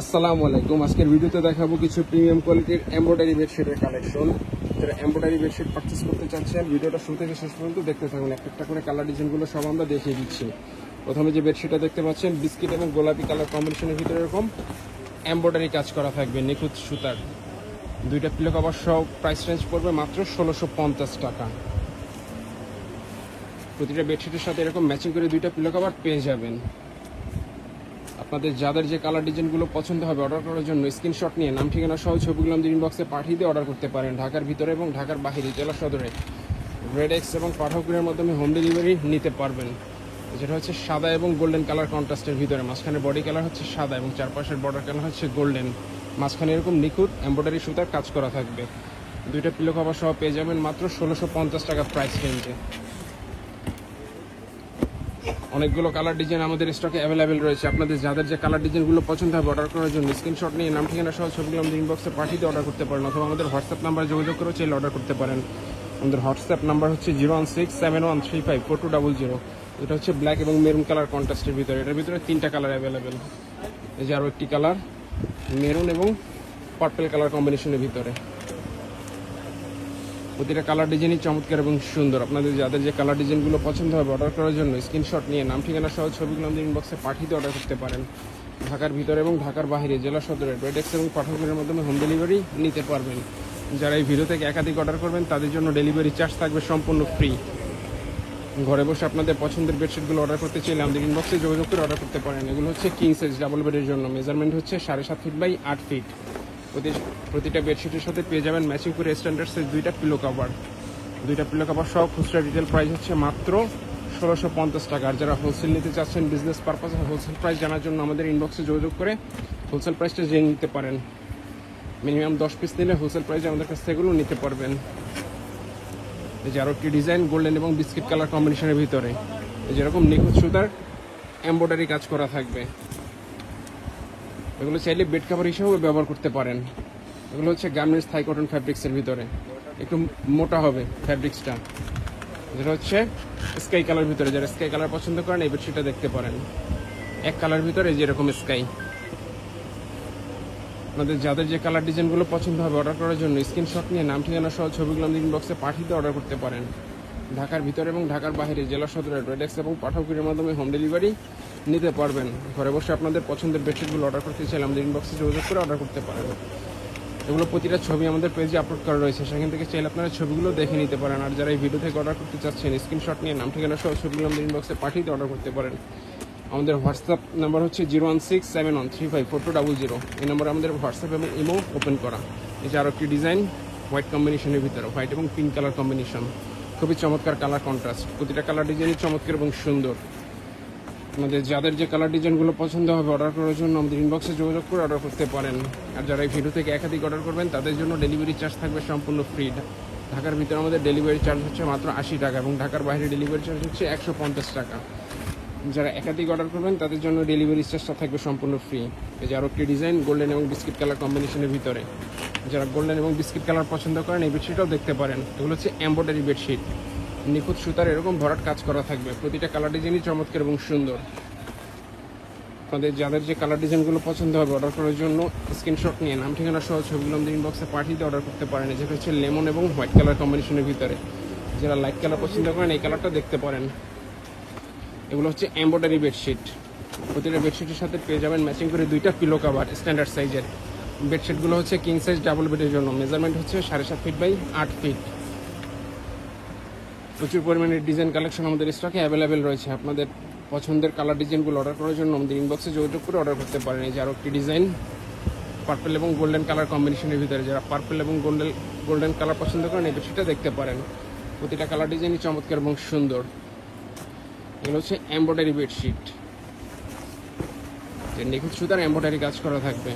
আসসালামু আলাইকুম। আজকের ভিডিওতে দেখাবো কিছু প্রিমিয়াম কোয়ালিটির এমব্রয়ডারি বেডশিটের কালেকশন। যারা এমব্রয়ডারি বেডশিট পারচেস করতে চাচ্ছেন ভিডিওটা শুরু থেকে শেষ পর্যন্ত দেখতে থাকুন। একটা করে কালার ডিজাইনগুলো সব আমরা দেখিয়ে দিচ্ছি। প্রথমে যে বেডশিটটা দেখতে পাচ্ছেন বিস্কিট এবং গোলাপি কালার কম্বিনেশনের ভিতরে এরকম এমব্রয়ডারি কাজ করা থাকবে নিখুঁত সুতার। দুইটা পিলো কভার সহ প্রাইস রেঞ্জ পড়বে মাত্র 1650 টাকা। প্রতিটা বেডশিটের সাথে এরকম ম্যাচিং করে দুইটা পিলো কভার পেয়ে যাবেন। আপনাদের যাদের যে কালার ডিজাইনগুলো পছন্দ হবে অর্ডার করার জন্য স্ক্রিনশট নিয়ে নাম ঠিকানা সহ ছবিগুলো আমাদের ইনবক্সে পাঠিয়ে দিয়ে অর্ডার করতে পারেন। ঢাকার ভিতরে এবং ঢাকার বাইরে জেলা সদরে রেডেক্স এবং পাঠকের মাধ্যমে হোম ডেলিভারি নিতে পারবেন। যেটা হচ্ছে সাদা এবং গোল্ডেন কালার কন্ট্রাস্টের ভিতরে, মাঝখানে বডি কালার হচ্ছে সাদা এবং চারপাশের বর্ডার কালার হচ্ছে গোল্ডেন, মাঝখানে এরকম নিখুঁত এমব্রয়ডারি সুতার কাজ করা থাকবে। দুইটা পিলো কভার সহ পেয়ে যাবেন মাত্র 1650 টাকা প্রাইস রেঞ্জে। অনেকগুলো কালার ডিজাইন আমাদের স্টকে অ্যাভেলেবেল রয়েছে। আপনাদের যাদের যে কালার ডিজাইনগুলো পছন্দ হবে অর্ডার করার জন্য স্ক্রিনশট নিয়ে নাম ঠিকানা সহ ছবিগুলো আমাদের ইনবক্সে পাঠিয়ে দিয়ে অর্ডার করতে পারেন, অথবা আমাদের হোয়াটসঅ্যাপ নাম্বার যোগাযোগ করে চাইলে অর্ডার করতে পারেন। আমাদের হোয়াটসঅ্যাপ নাম্বার হচ্ছে 01671354200। এটা হচ্ছে ব্ল্যাক এবং মেরুন কালার কন্ট্রাস্টের ভিতরে। এটার ভিতরে তিনটা কালার অ্যাভেলেবেল। এই যে আরও একটি কালার মেরুন এবং পার্পল কালার কম্বিনেশনের ভিতরে। প্রতিটা কালার ডিজাইনই চমৎকার এবং সুন্দর। আপনাদের যাদের যে কালার ডিজাইনগুলো পছন্দ হবে অর্ডার করার জন্য স্ক্রিনশট নিয়ে নাম ঠিকানা সহ ছবিগুলো আমাদের ইনবক্সে পাঠিয়ে অর্ডার করতে পারেন। ঢাকার ভিতরে এবং ঢাকার বাইরে জেলা সদরে রেডেক্স এবং পাঠকের মাধ্যমে হোম ডেলিভারি নিতে পারবেন। যারা এই ভিডিও থেকে একাধিক অর্ডার করবেন তাদের জন্য ডেলিভারি চার্জ থাকবে সম্পূর্ণ ফ্রি। ঘরে বসে আপনাদের পছন্দের বেডশিটগুলো অর্ডার করতে চাইলে আমাদের ইনবক্সে যোগাযোগ করে অর্ডার করতে পারেন। এগুলো হচ্ছে কিং সাইজ ডাবল বেডের জন্য, মেজারমেন্ট হচ্ছে 7.5 ফিট বাই 8 ফিট। প্রতিটা বেডশিটের সাথে পেয়ে যাবেন ম্যাচিং করে স্ট্যান্ডার্ড সাইজ দুইটা পিলো কভার। দুইটা পিলো কভার সহ খুচরা রিটেল প্রাইস হচ্ছে মাত্র 1650 টাকা। আর যারা হোলসেল নিতে চাচ্ছেন বিজনেস পারপাসে হোলসেল প্রাইস জানার জন্য আমাদের ইনবক্সে যোগাযোগ করে হোলসেল প্রাইসটা জেনে নিতে পারেন। মিনিমাম 10 পিস নিলে হোলসেল প্রাইসে আমাদের কাছ থেকে নিতে পারবেন। এই যে আরও একটি ডিজাইন গোল্ডেন এবং বিস্কিট কালার কম্বিনেশনের ভিতরে এই যেরকম নিখুঁত সুতার এমব্রয়ডারি কাজ করা থাকবে। এগুলো চাইলে বেড কাভার হিসেবেও ব্যবহার করতে পারেন। এগুলো হচ্ছে গার্মেন্টস থাই কটন ফ্যাব্রিক্সের ভিতরে, একটু মোটা হবে ফ্যাব্রিক্সটা। যেটা হচ্ছে স্কাই কালার ভিতরে, যারা স্কাই কালার পছন্দ করেন এই বেডশিটটা দেখতে পারেন। এক কালার ভিতরে যেরকম স্কাই। আপনাদের যাদের যে কালার ডিজাইনগুলো পছন্দ হবে অর্ডার করার জন্য স্ক্রিনশট নিয়ে নাম ঠিকানা সহ ছবিগুলো আমাদের ইনবক্সে পাঠিয়ে অর্ডার করতে পারেন। ঢাকার ভিতরে এবং ঢাকার বাইরে জেলা সদরে রেডেক্স এবং পাঠকের মাধ্যমে হোম ডেলিভারি নিতে পারবেন। ঘরে বসে আপনাদের পছন্দের বেডশিটগুলো অর্ডার করতে চাইলে আমাদের ইনবক্সে যোগাযোগ করে অর্ডার করতে পারেন। এগুলো প্রতিটা ছবি আমাদের পেজে আপলোড করা রয়েছে, সেখান থেকে চাইলে আপনারা ছবিগুলো দেখে নিতে পারেন। আর যারা এই ভিডিও থেকে অর্ডার করতে চাচ্ছেন স্ক্রিনশট নিয়ে নাম ঠিকানা সহ ছবিগুলো আমাদের ইনবক্সে পাঠিয়ে অর্ডার করতে পারেন। আমাদের হোয়াটসঅ্যাপ নাম্বার হচ্ছে 01671354200। এই নম্বরে আমাদের হোয়াটসঅ্যাপ এবং ইমো ওপেন করা। এই যে আরও একটি ডিজাইন হোয়াইট কম্বিনেশনের ভিতরে, হোয়াইট এবং পিঙ্ক কালার কম্বিনেশন, খুবই চমৎকার কালার কন্ট্রাস্ট। প্রতিটা কালার ডিজাইনই চমৎকার এবং সুন্দর। আমাদের যাদের যে কালার ডিজাইনগুলো পছন্দ হবে অর্ডার করার জন্য আমাদের ইনবক্সে যোগাযোগ করে অর্ডার করতে পারেন। আর যারা এই ভিডিও থেকে একাধিক অর্ডার করবেন তাদের জন্য ডেলিভারি চার্জ থাকবে সম্পূর্ণ ফ্রি। ঢাকার ভিতরে আমাদের ডেলিভারি চার্জ হচ্ছে মাত্র 80 টাকা এবং ঢাকার বাইরে ডেলিভারি চার্জ হচ্ছে 150 টাকা। যারা একাধিক অর্ডার করবেন তাদের জন্য ডেলিভারি চার্জটা থাকবে সম্পূর্ণ ফ্রি। এই যে আরও একটি ডিজাইন গোল্ডেন এবং বিস্কিট কালার কম্বিনেশনের ভিতরে। যারা গোল্ডেন এবং বিস্কিট কালার পছন্দ করেন এই বেডশিটটাও দেখতে পারেন। এগুলো হচ্ছে এমব্রয়ডারি বেডশিট, নিখুঁত সুতার এরকম ভরাট কাজ করা থাকবে। প্রতিটা কালার ডিজাইনই চমৎকার এবং সুন্দর। আপনাদের যাদের যে কালার ডিজাইনগুলো পছন্দ হবে অর্ডার করার জন্য স্ক্রিনশট নিয়ে নাম ঠিকানা সহ ছবিগুলো আমাদের ইনবক্সে পাঠিয়ে অর্ডার করতে পারেন। যেটা হচ্ছে লেমন এবং হোয়াইট কালার কম্বিনেশনের ভিতরে। যারা লাইট কালার পছন্দ করেন এই কালারটা দেখতে পারেন। এগুলো হচ্ছে এমব্রয়ডারি বেডশিট। প্রতিটা বেডশিটের সাথে পেয়ে যাবেন ম্যাচিং করে দুইটা পিলো কভার স্ট্যান্ডার্ড সাইজের। বেডশিটগুলো হচ্ছে কিং সাইজ ডাবল বেডের জন্য, মেজারমেন্ট হচ্ছে 7.5 ফিট বাই 8 ফিট। প্রচুর পরিমাণে ডিজাইন কালেকশন আমাদের স্টকে অ্যাভেলেবেল রয়েছে। আপনাদের পছন্দের কালার ডিজাইনগুলো অর্ডার করার জন্য আমাদের ইনবক্সে যোগাযোগ করে অর্ডার করতে পারেন। এই যে আরও একটি ডিজাইন পার্পল এবং গোল্ডেন কালার কম্বিনেশনের ভিতরে। যারা পার্পল এবং গোল্ডেন কালার পছন্দ করেন এই বেডশিটটা দেখতে পারেন। প্রতিটা কালার ডিজাইনই চমৎকার এবং সুন্দর। এগুলো হচ্ছে এমব্রয়ডারি বেডশিট, যে নিখুঁত সুতার এমব্রয়ডারি কাজ করা থাকবে।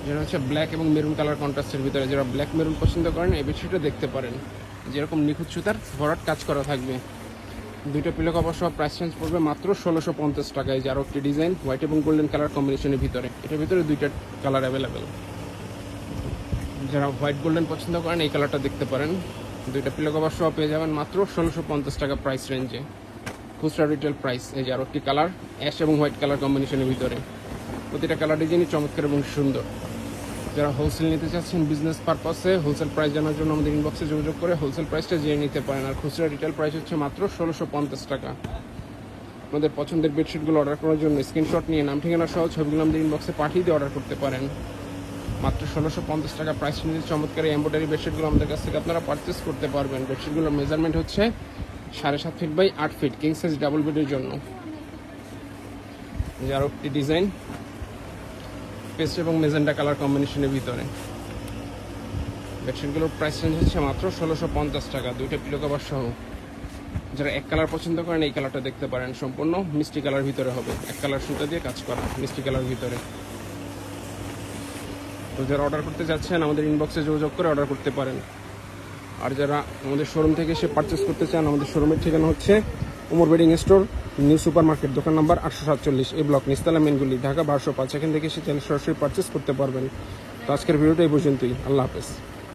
যেটা হচ্ছে ব্ল্যাক এবং মেরুন কালার কন্ট্রাস্টের ভিতরে। যারা ব্ল্যাক মেরুন পছন্দ করেন এই বেডশিটটা দেখতে পারেন। যেরকম নিখুঁত সুতার ভরাট কাজ করা থাকবে। দুইটা পিলো কভার সহ প্রাইস চেঞ্জ পড়বে মাত্র 1650 টাকায়। যে আরও একটি ডিজাইন হোয়াইট এবং গোল্ডেন কালার কম্বিনেশনের ভিতরে। এটার ভিতরে দুইটা কালার অ্যাভেলেবেল। যারা হোয়াইট গোল্ডেন পছন্দ করেন এই কালারটা দেখতে পারেন। দুইটা পিলো কভার সহ পেয়ে যাবেন মাত্র 1650 টাকা প্রাইস রেঞ্জে, খুচরা রিটেল প্রাইস। এই যে আরও একটি কালার অ্যাশ এবং হোয়াইট কালার কম্বিনেশনের ভিতরে। প্রতিটা কালার ডিজাইনই চমৎকার এবং সুন্দর। যারা হোলসেল নিতে চাচ্ছেন বিজনেস পারপাসে, হোলসেল প্রাইস জানার জন্য আমাদের ইনবক্সে যোগাযোগ করে হোলসেল প্রাইসটা জেনে নিতে পারেন। আর খুচরা রিটেল প্রাইস হচ্ছে মাত্র 1650 টাকা। আমাদের পছন্দের বেডশিটগুলো অর্ডার করার জন্য স্ক্রিনশট নিয়ে নাম ঠিকানা সহ ছবিগুলো আমাদের ইনবক্সে পাঠিয়ে দিয়ে অর্ডার করতে পারেন। মাত্র 1650 টাকা প্রাইস নিয়ে চমৎকার এই এমব্রয়ডারি বেডশিটগুলো আমাদের কাছ থেকে আপনারা পারচেস করতে পারবেন। বেডশিটগুলোর মেজারমেন্ট হচ্ছে 7.5 feet by 8 feet, king size double বেডের জন্য। যে আরও একটি ডিজাইন পেস্ট এবং মেজেন্টা কালার কম্বিনেশনের ভিতরে। বেডশিটগুলোর প্রাইস রেঞ্জ হচ্ছে মাত্র 1650 টাকা, দুইটা পিলো কভার সহ। যারা এক কালার পছন্দ করেন এই কালারটা দেখতে পারেন, সম্পূর্ণ মিষ্টি কালার ভিতরে হবে, এক কালার সুতা দিয়ে কাজ করা মিষ্টি কালার ভিতরে। তো যারা অর্ডার করতে যাচ্ছেন আমাদের ইনবক্সে যোগাযোগ করে অর্ডার করতে পারেন। আর যারা আমাদের শোরুম থেকে এসে পারচেস করতে চান, আমাদের শোরুমের ঠিকানা হচ্ছে Umar bedding store, new super market, দোকান নাম্বার 847, এই ব্লক, নিস্তালা মেনগুলি, ঢাকা 1205। এখান থেকে এসে সরাসরি পারচেস করতে পারবেন। তো আজকের ভিডিওটা এই পর্যন্তই। আল্লাহ হাফেজ।